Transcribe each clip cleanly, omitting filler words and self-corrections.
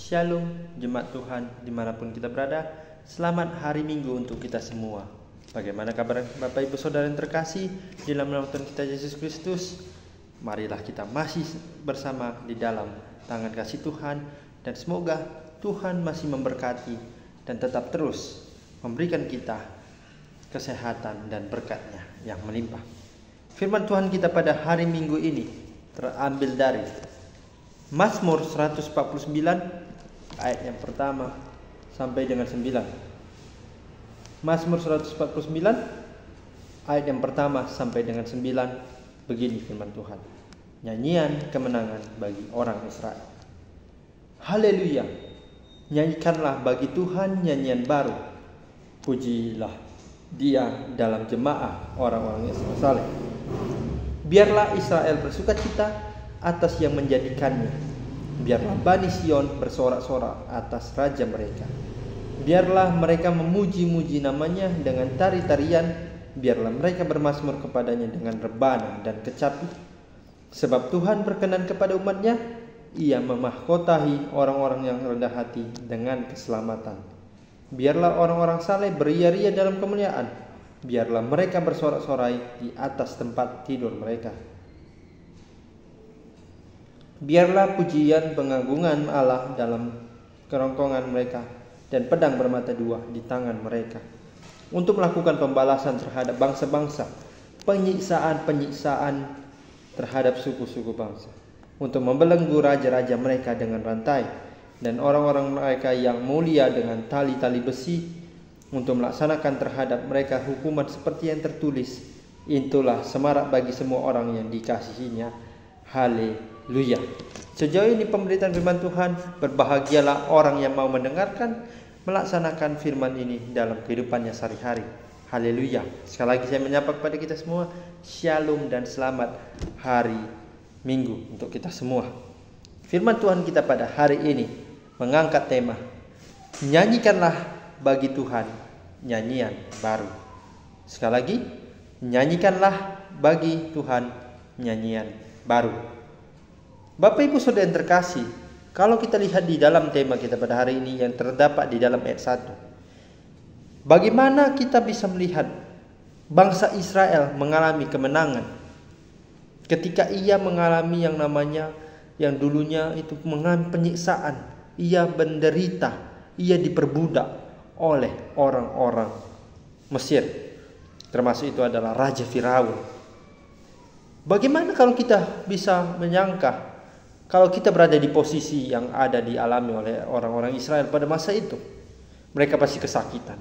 Shalom jemaat Tuhan dimanapun kita berada. Selamat hari Minggu untuk kita semua. Bagaimana kabar Bapak Ibu Saudara yang terkasih di dalam nama Tuhan kita Yesus Kristus? Marilah kita masih bersama di dalam tangan kasih Tuhan. Dan semoga Tuhan masih memberkati dan tetap terus memberikan kita kesehatan dan berkat-Nya yang melimpah. Firman Tuhan kita pada hari Minggu ini terambil dari Mazmur 149 ayat yang pertama sampai dengan 9. Mazmur 149 ayat yang pertama sampai dengan 9. Begini firman Tuhan. Nyanyian kemenangan bagi orang Israel. Haleluya. Nyanyikanlah bagi Tuhan nyanyian baru. Pujilah Dia dalam jemaah orang-orang Israel saleh. Biarlah Israel bersukacita atas yang menjadikannya. Biarlah Bani Sion bersorak-sorak atas raja mereka. Biarlah mereka memuji-muji namanya dengan tari-tarian. Biarlah mereka bermazmur kepadanya dengan rebana dan kecapi. Sebab Tuhan berkenan kepada umatnya. Ia memahkotahi orang-orang yang rendah hati dengan keselamatan. Biarlah orang-orang saleh beria-ria dalam kemuliaan. Biarlah mereka bersorak-sorai di atas tempat tidur mereka. Biarlah pujian pengagungan Allah dalam kerongkongan mereka dan pedang bermata dua di tangan mereka untuk melakukan pembalasan terhadap bangsa-bangsa, penyiksaan terhadap suku-suku bangsa, untuk membelenggu raja-raja mereka dengan rantai dan orang-orang mereka yang mulia dengan tali-tali besi, untuk melaksanakan terhadap mereka hukuman seperti yang tertulis. Itulah semarak bagi semua orang yang dikasihinya. Haleluya. Sejauh ini pemberitaan firman Tuhan. Berbahagialah orang yang mau mendengarkan, melaksanakan firman ini dalam kehidupannya sehari-hari. Haleluya. Sekali lagi saya menyapa kepada kita semua. Shalom dan selamat hari Minggu untuk kita semua. Firman Tuhan kita pada hari ini mengangkat tema nyanyikanlah bagi Tuhan nyanyian baru. Sekali lagi, nyanyikanlah bagi Tuhan nyanyian baru. Bapak Ibu Saudara yang terkasih, kalau kita lihat di dalam tema kita pada hari ini yang terdapat di dalam ayat 1. Bagaimana kita bisa melihat bangsa Israel mengalami kemenangan ketika ia mengalami yang namanya yang dulunya itu mengalami penyiksaan, ia menderita, ia diperbudak oleh orang-orang Mesir, termasuk itu adalah Raja Firaun. Bagaimana kalau kita bisa menyangka kalau kita berada di posisi yang ada dialami oleh orang-orang Israel pada masa itu? Mereka pasti kesakitan,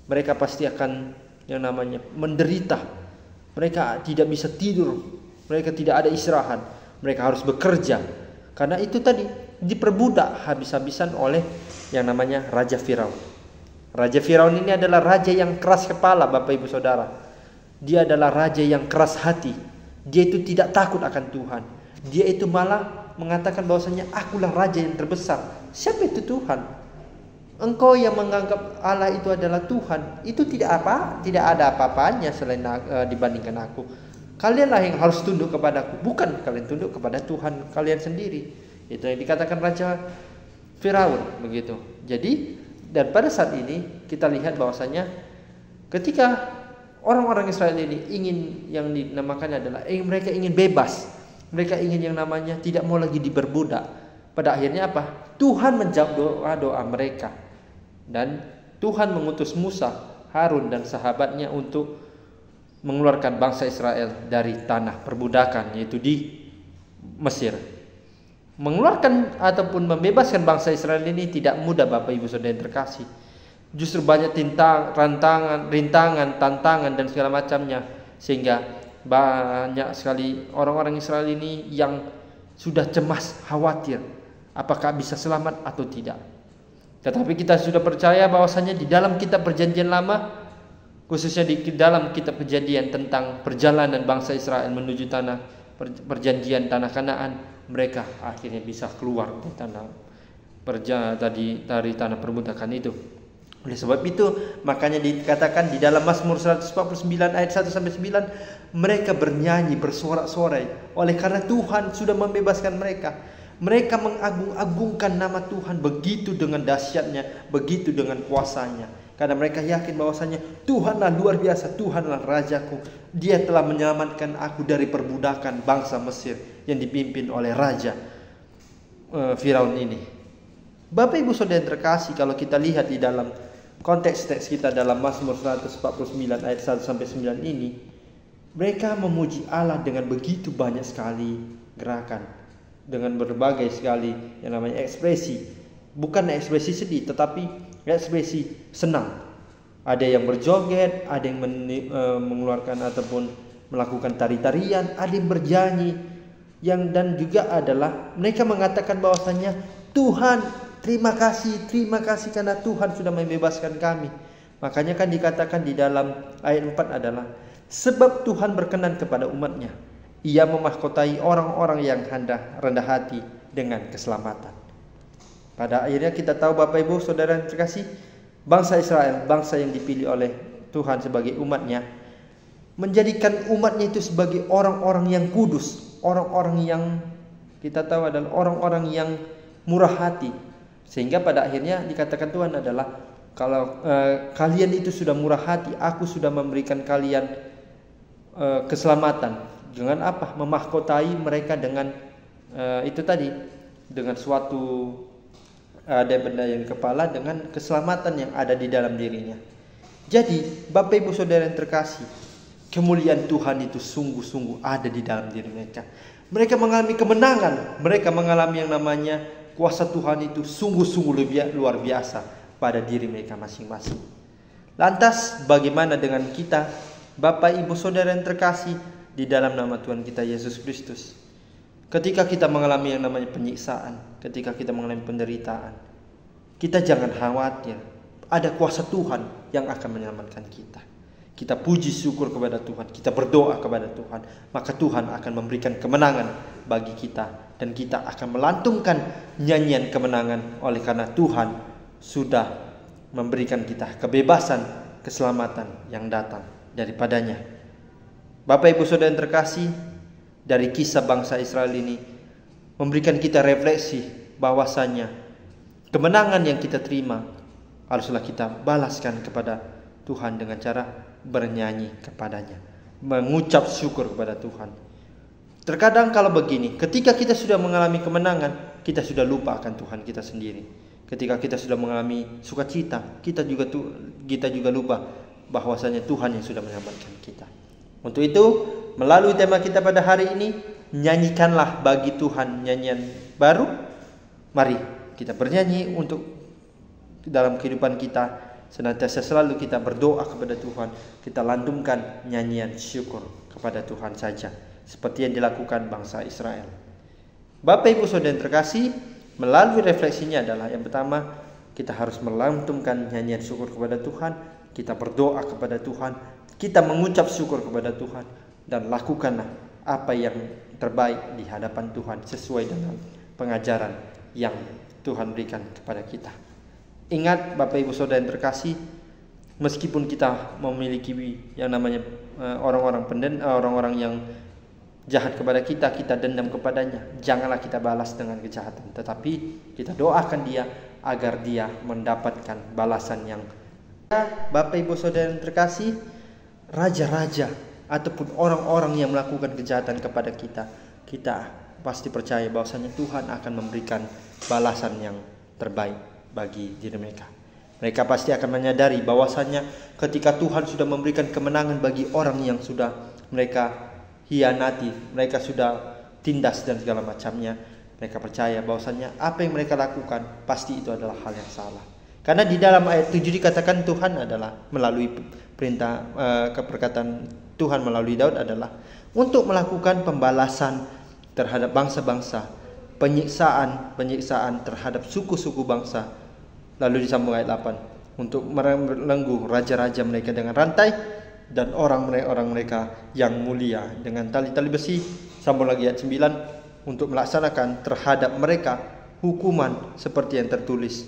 mereka pasti akan yang namanya menderita, mereka tidak bisa tidur, mereka tidak ada istirahat, mereka harus bekerja, karena itu tadi diperbudak habis-habisan oleh yang namanya Raja Firaun. Raja Firaun ini adalah raja yang keras kepala, Bapak Ibu Saudara. Dia adalah raja yang keras hati. Dia itu tidak takut akan Tuhan. Dia itu malah mengatakan bahwasanya akulah raja yang terbesar. Siapa itu Tuhan? Engkau yang menganggap Allah itu adalah Tuhan, itu tidak ada apa-apanya selain dibandingkan aku. Kalianlah yang harus tunduk kepadaku, bukan kalian tunduk kepada Tuhan kalian sendiri. Itu yang dikatakan Raja Firaun begitu. Jadi dan pada saat ini kita lihat bahwasanya ketika orang-orang Israel ini ingin yang dinamakannya adalah mereka ingin bebas. Mereka ingin yang namanya tidak mau lagi diperbudak. Pada akhirnya apa? Tuhan menjawab doa-doa mereka. Dan Tuhan mengutus Musa, Harun dan sahabatnya untuk mengeluarkan bangsa Israel dari tanah perbudakan, yaitu di Mesir. Mengeluarkan ataupun membebaskan bangsa Israel ini tidak mudah, Bapak Ibu Saudara yang terkasih. Justru banyak rintangan, tantangan dan segala macamnya, sehingga banyak sekali orang-orang Israel ini yang sudah cemas, khawatir apakah bisa selamat atau tidak. Tetapi kita sudah percaya bahwasanya di dalam kitab Perjanjian Lama, khususnya di dalam kitab Kejadian tentang perjalanan bangsa Israel menuju tanah perjanjian, tanah Kanaan, mereka akhirnya bisa keluar dari tanah perbudakan itu. Oleh sebab itu, makanya dikatakan di dalam Mazmur 149 ayat 1 sampai 9, mereka bernyanyi bersorak-sorai oleh karena Tuhan sudah membebaskan mereka. Mereka mengagung-agungkan nama Tuhan begitu dengan dahsyatnya, begitu dengan kuasanya. Karena mereka yakin bahwasanya Tuhanlah luar biasa, Tuhanlah Rajaku. Dia telah menyelamatkan aku dari perbudakan bangsa Mesir yang dipimpin oleh Raja Firaun ini. Bapak Ibu Saudara yang terkasih, kalau kita lihat di dalam konteks teks kita dalam Mazmur 149 ayat 1 sampai 9 ini, mereka memuji Allah dengan begitu banyak sekali gerakan, dengan berbagai sekali yang namanya ekspresi. Bukan ekspresi sedih, tetapi ekspresi senang. Ada yang berjoget, ada yang mengeluarkan ataupun melakukan tari-tarian, ada yang bernyanyi. Dan juga adalah mereka mengatakan bahwasanya Tuhan, terima kasih karena Tuhan sudah membebaskan kami. Makanya kan dikatakan di dalam ayat 4 adalah, sebab Tuhan berkenan kepada umatnya, Ia memahkotai orang-orang yang rendah hati dengan keselamatan. Pada akhirnya kita tahu Bapak Ibu Saudara yang terkasih, bangsa Israel, bangsa yang dipilih oleh Tuhan sebagai umatnya, menjadikan umatnya itu sebagai orang-orang yang kudus, orang-orang yang kita tahu adalah orang-orang yang murah hati. Sehingga pada akhirnya dikatakan Tuhan adalah, kalau kalian itu sudah murah hati, aku sudah memberikan kalian keselamatan. Dengan apa? Memahkotai mereka dengan itu tadi, dengan suatu ada benda yang di kepala, dengan keselamatan yang ada di dalam dirinya. Jadi Bapak Ibu Saudara yang terkasih, kemuliaan Tuhan itu sungguh-sungguh ada di dalam diri mereka. Mereka mengalami kemenangan, mereka mengalami yang namanya kuasa Tuhan itu sungguh-sungguh luar biasa pada diri mereka masing-masing. Lantas bagaimana dengan kita, Bapak Ibu Saudara yang terkasih, di dalam nama Tuhan kita Yesus Kristus? Ketika kita mengalami yang namanya penyiksaan, ketika kita mengalami penderitaan, kita jangan khawatir. Ada kuasa Tuhan yang akan menyelamatkan kita. Kita puji syukur kepada Tuhan, kita berdoa kepada Tuhan, maka Tuhan akan memberikan kemenangan bagi kita, dan kita akan melantungkan nyanyian kemenangan oleh karena Tuhan sudah memberikan kita kebebasan, keselamatan yang datang daripadanya. Bapak Ibu Saudara yang terkasih, dari kisah bangsa Israel ini memberikan kita refleksi bahwasanya kemenangan yang kita terima haruslah kita balaskan kepada Tuhan dengan cara bernyanyi kepadanya, mengucap syukur kepada Tuhan. Terkadang kalau begini, ketika kita sudah mengalami kemenangan, kita sudah lupa akan Tuhan kita sendiri. Ketika kita sudah mengalami sukacita, kita juga lupa bahwasanya Tuhan yang sudah menyelamatkan kita. Untuk itu, melalui tema kita pada hari ini, nyanyikanlah bagi Tuhan nyanyian baru. Mari kita bernyanyi untuk dalam kehidupan kita, senantiasa selalu kita berdoa kepada Tuhan, kita lantungkan nyanyian syukur kepada Tuhan saja, seperti yang dilakukan bangsa Israel. Bapak Ibu Saudara yang terkasih, melalui refleksinya adalah yang pertama, kita harus melantungkan nyanyian syukur kepada Tuhan, kita berdoa kepada Tuhan, kita mengucap syukur kepada Tuhan, dan lakukanlah apa yang terbaik di hadapan Tuhan sesuai dengan pengajaran yang Tuhan berikan kepada kita. Ingat Bapak Ibu Saudara yang terkasih, meskipun kita memiliki yang namanya orang-orang yang jahat kepada kita, kita dendam kepadanya, janganlah kita balas dengan kejahatan, tetapi kita doakan dia agar dia mendapatkan balasan yang. Bapak Ibu Saudara yang terkasih, raja-raja ataupun orang-orang yang melakukan kejahatan kepada kita, kita pasti percaya bahwasanya Tuhan akan memberikan balasan yang terbaik bagi diri mereka. Mereka pasti akan menyadari bahwasanya ketika Tuhan sudah memberikan kemenangan bagi orang yang sudah mereka hianati, mereka sudah tindas dan segala macamnya, mereka percaya bahwasanya apa yang mereka lakukan pasti itu adalah hal yang salah. Karena di dalam ayat 7 dikatakan Tuhan adalah melalui perintah perkataan Tuhan melalui Daud adalah untuk melakukan pembalasan terhadap bangsa-bangsa, penyiksaan terhadap suku-suku bangsa. Lalu disambung ayat 8, untuk membelenggu raja-raja mereka dengan rantai dan orang-orang mereka yang mulia dengan tali-tali besi. Sambung lagi ayat 9, untuk melaksanakan terhadap mereka hukuman seperti yang tertulis.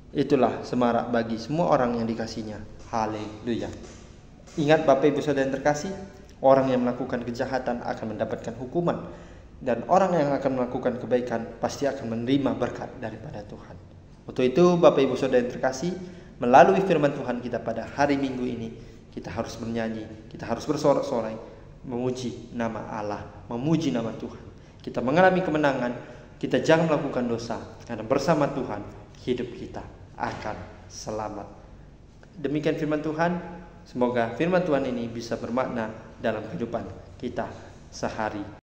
Itulah semarak bagi semua orang yang dikasihinya. Haleluya. Ingat Bapak Ibu Saudara yang terkasih, orang yang melakukan kejahatan akan mendapatkan hukuman. Dan orang yang akan melakukan kebaikan pasti akan menerima berkat daripada Tuhan. Untuk itu Bapak Ibu Saudara yang terkasih, melalui firman Tuhan kita pada hari Minggu ini, kita harus bernyanyi, kita harus bersorak-sorai, memuji nama Allah, memuji nama Tuhan. Kita mengalami kemenangan, kita jangan melakukan dosa, karena bersama Tuhan hidup kita akan selamat. Demikian firman Tuhan. Semoga firman Tuhan ini bisa bermakna dalam kehidupan kita sehari